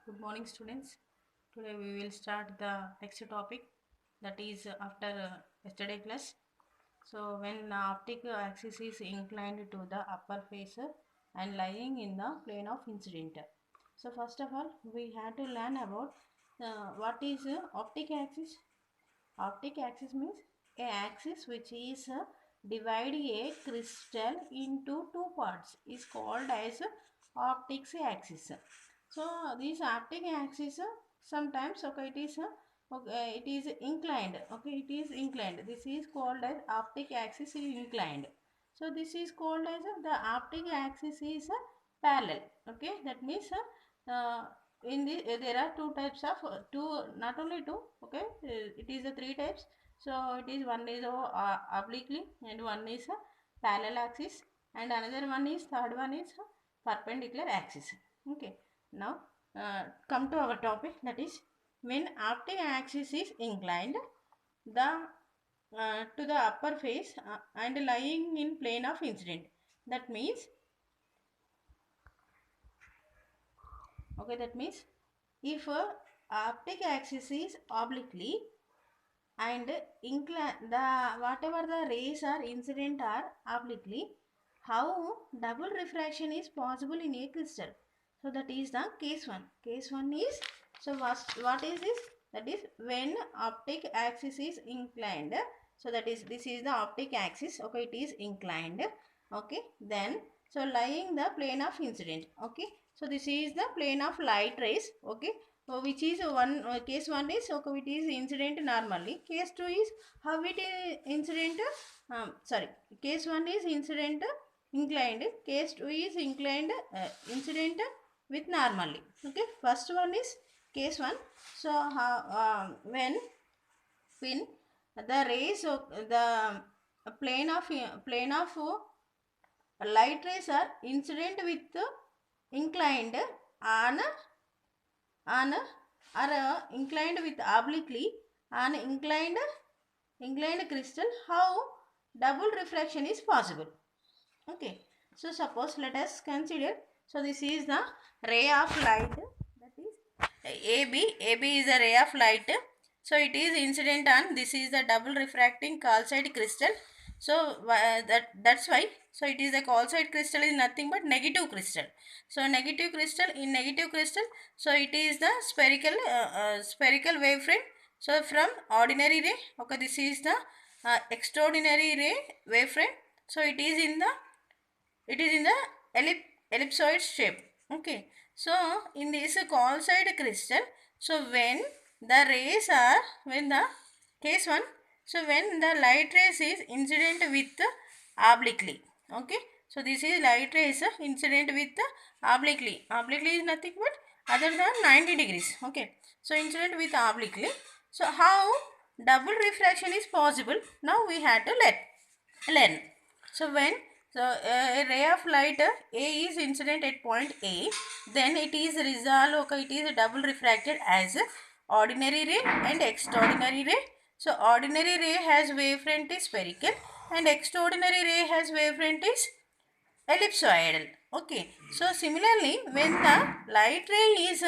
Good morning, students. Today we will start the next topic, that is after yesterday class. So when the optic axis is inclined to the upper face and lying in the plane of incident. So first of all, we have to learn about what is optic axis. Optic axis means a axis which is divide a crystal into two parts is called as optic axis. So this optic axis sometimes it is inclined. Okay, it is inclined. This is called as optic axis is inclined. So this is called as the optic axis is parallel. Okay, that means in the there are two types of two, not only two. Okay, it is three types. So it is one is obliquely and one is parallel axis and another one is third one is perpendicular axis. Okay, now come to our topic, that is when optic axis is inclined the to the upper face and lying in plane of incident. That means, okay, that means if optic axis is obliquely and incline the whatever the rays are incident are obliquely, how double refraction is possible in a crystal? So that is the case 1. Case 1 is, so what is this? That is when optic axis is inclined. So that is, this is the optic axis. Okay, it is inclined. Okay, then so lying the plane of incident. Okay, so this is the plane of light rays. Okay, so which is one case 1 is, okay, it is incident normally. Case 2 is how it is incident, sorry, case 1 is incident inclined, case 2 is inclined incident with normally. Okay, first one is case 1. So how when the rays of the plane of light rays are incident with inclined on on or inclined with obliquely on inclined crystal, how double refraction is possible? Okay, so suppose let us consider, so this is the ray of light, that is AB is a ray of light. So it is incident on, this is the double refracting calcite crystal. So that's why, so it is the calcite crystal is nothing but negative crystal. So negative crystal, in negative crystal, so it is the spherical wavefront. So from ordinary ray, okay, this is the extraordinary ray wavefront. So it is in the ellipsoid shape. Okay, so in this calcite crystal, so when the rays are, when the case 1, so when the light rays is incident with obliquely. Okay, so this is light rays incident with obliquely is nothing but other than 90 degrees. Okay, so incident with obliquely, so how double refraction is possible? Now we have to learn. So when, so a ray of light A is incident at point A, then it is resolved, okay, it is double refracted as ordinary ray and extraordinary ray. So ordinary ray has wavefront is spherical and extraordinary ray has wavefront is ellipsoidal. Okay, so similarly when the light ray is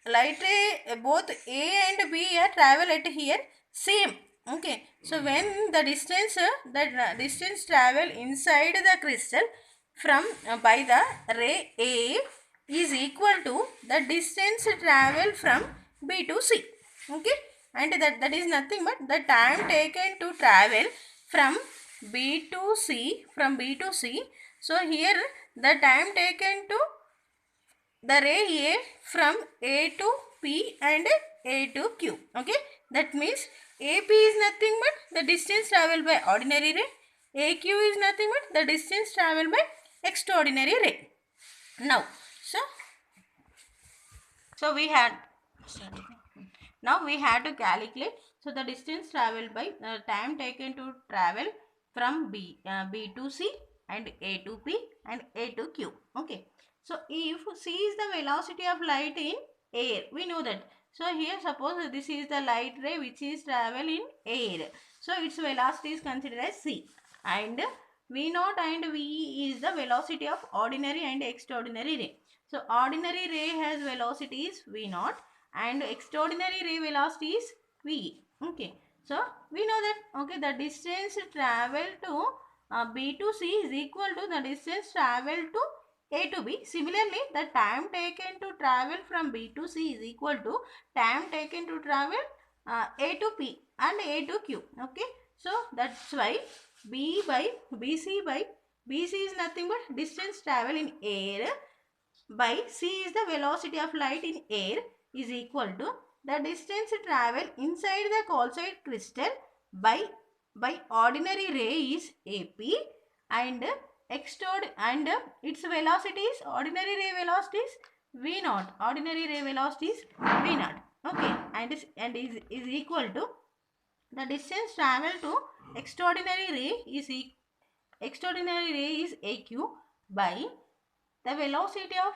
light ray, both A and B are travel at here same. Okay, so when the distance travel inside the crystal from by the ray A is equal to the distance travel from B to C. Okay, and that is nothing but the time taken to travel from B to C, from B to C. So here the time taken to the ray A from A to P and A to Q. Okay, that means AP is nothing but the distance traveled by ordinary ray, AQ is nothing but the distance traveled by extraordinary ray. Now, so we had, now we had to calculate, so the distance traveled by time taken to travel from B to C and A to P and A to Q. Okay, so if C is the velocity of light in air, we know that. So here suppose this is the light ray which is travel in air, so its velocity is considered as C, and V naught and V is the velocity of ordinary and extraordinary ray. So ordinary ray has velocity is v naught and extraordinary ray velocity is v. Okay. So we know that okay the distance traveled to B to C is equal to the distance traveled to A to B. Similarly, the time taken to travel from B to C is equal to time taken to travel A to P and A to Q. Okay. So that's why B by BC by BC is nothing but distance travel in air by C is the velocity of light in air is equal to the distance travel inside the calcite crystal by ordinary ray is AP and and its velocity is ordinary ray velocity is V naught. Ordinary ray velocity is V naught. Okay, and is equal to the distance travel to extraordinary ray is extraordinary ray is AQ by the velocity of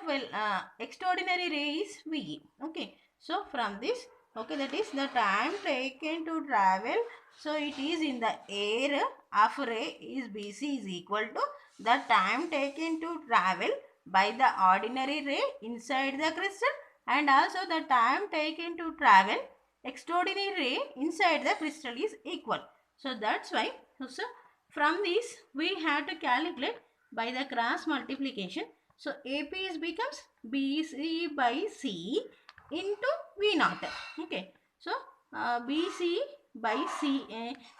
extraordinary ray is V. Okay. So from this, okay, that is the time taken to travel. So it is in the air of ray is BC is equal to the time taken to travel by the ordinary ray inside the crystal and also the time taken to travel extraordinary ray inside the crystal is equal. So that's why so from this we have to calculate by the cross multiplication. So AP is becomes BC by C into V naught. Okay. So BC by C.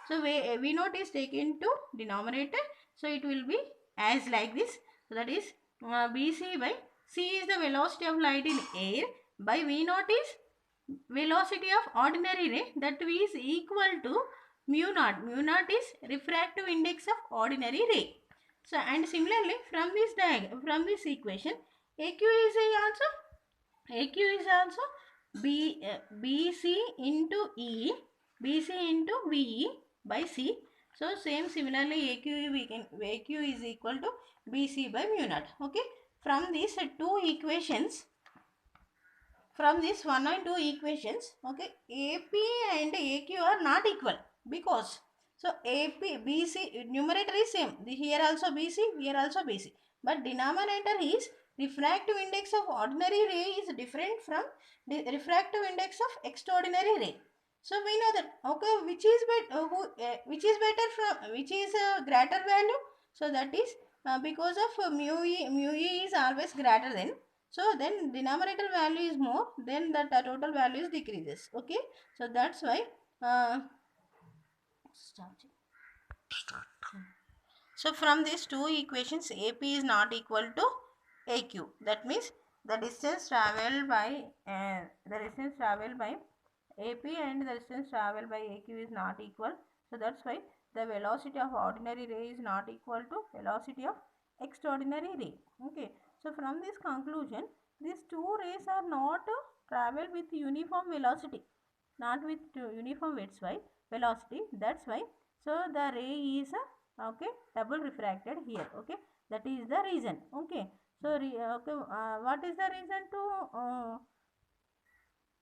So V naught is taken to denominator. So it will be as like this. So that is BC by C is the velocity of light in air by V naught is velocity of ordinary ray that V is equal to mu naught. Mu naught is refractive index of ordinary ray. So and similarly from this equation AQ is also BC into BC into VE by C. So same similarly AQ is equal to BC by mu naught. Okay. From these two equations, from this 1 and 2 equations, okay, AP and AQ are not equal because so AP BC numerator is same. Here also BC, here also BC, but denominator is refractive index of ordinary ray is different from the refractive index of extraordinary ray. So we know that okay which is better from which is a greater value. So that is because of mu e is always greater than, so then denominator value is more, then the total value is decreases. Okay. So that's why start. So from these two equations AP is not equal to AQ. That means the distance traveled by AP and the distance traveled by AQ is not equal. So that's why the velocity of ordinary ray is not equal to velocity of extraordinary ray. Okay. So from this conclusion, these two rays are not travel with uniform velocity, not with uniform velocity. That's why so the ray is okay double refracted here. Okay, that is the reason. Okay. So what is the reason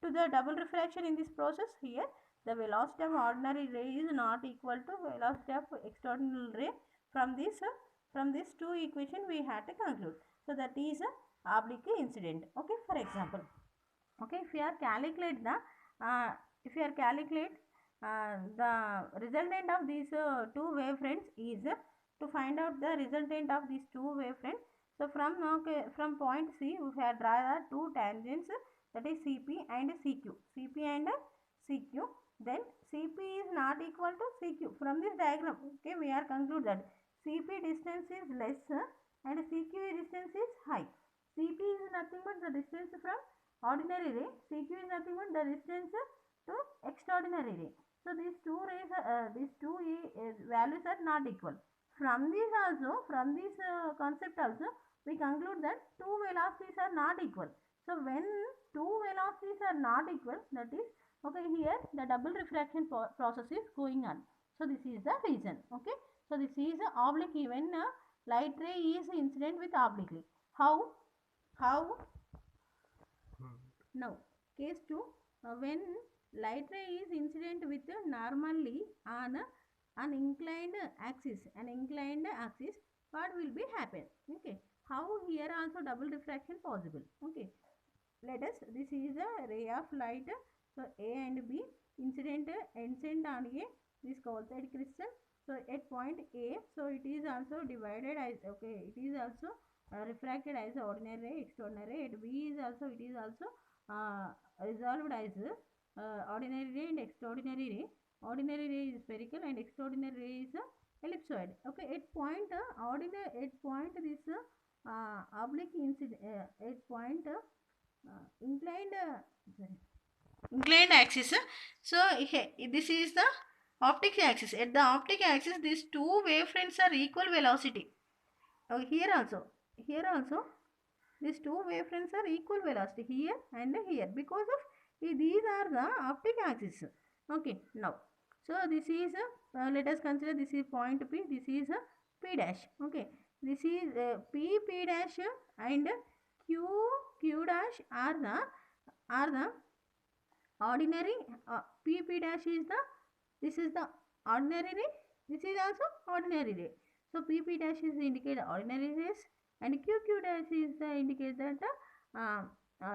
to the double refraction in this process? Here the velocity of ordinary ray is not equal to velocity of extraordinary ray. From this two equation we had to conclude. So that is a oblique incident. Okay. For example, okay, if you are calculate the resultant of these two wavefronts is to find out the resultant of these two wavefronts. So from point C we have draw the two tangents, that is CP and CQ and CQ. Then CP is not equal to CQ. From this diagram, okay, we are conclude that CP distance is less and CQ distance is high. CP is nothing but the distance from ordinary ray. CQ is nothing but the distance to extraordinary ray. So these two rays, values are not equal. From this concept also, we conclude that two velocities are not equal. So when two velocities are not equal, that is okay. Here the double refraction process is going on. So this is the reason. Okay. So this is oblique when light ray is incident with obliquely. How? Now, case 2, when light ray is incident with normally on an inclined axis, what will be happen? Okay. how here also double refraction possible. Okay, let us, this is a ray of light, so A and B incident on a this calcite crystal, so at point A, so it is also divided as, okay, it is also refracted as ordinary ray, extraordinary. At B is also, it is also resolved as ordinary ray and extraordinary ray. Ordinary ray is spherical and extraordinary ray is ellipsoid. Okay, at point ordinary, at point this oblique incident, at point inclined sorry, inclined axis. So this is the optic axis. At the optic axis, these two wavefronts are equal velocity. Here also, here also, these two wavefronts are equal velocity here and here, because of these are the optic axis. Okay, now, so this is let us consider this is point P, this is P dash. Okay, this is P dash and Q dash are the ordinary. P dash is the, this is the ordinary ray, this is also ordinary ray. So P dash is indicate ordinary rays and Q dash is the indicate that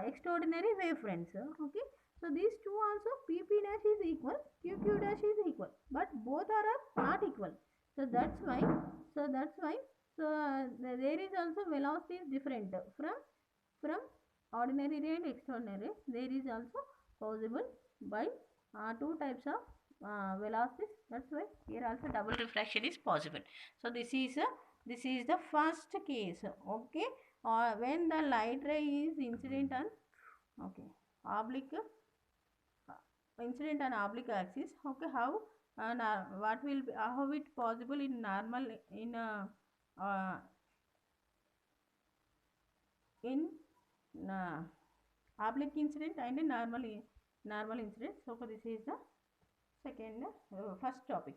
extraordinary wavefronts. Okay, so these two also, P dash is equal, Q dash is equal, but both are not equal. So that's why, there is also velocity is different from ordinary ray and extraordinary ray. There is also possible by two types of velocities. That's why here also double refraction is possible. So this is the first case. Okay, when the light ray is incident on, okay, oblique incident on oblique axis. Okay, how and what will be, how it possible in normal, uh, in uh, oblique incident and normal incident. So this is the second first topic.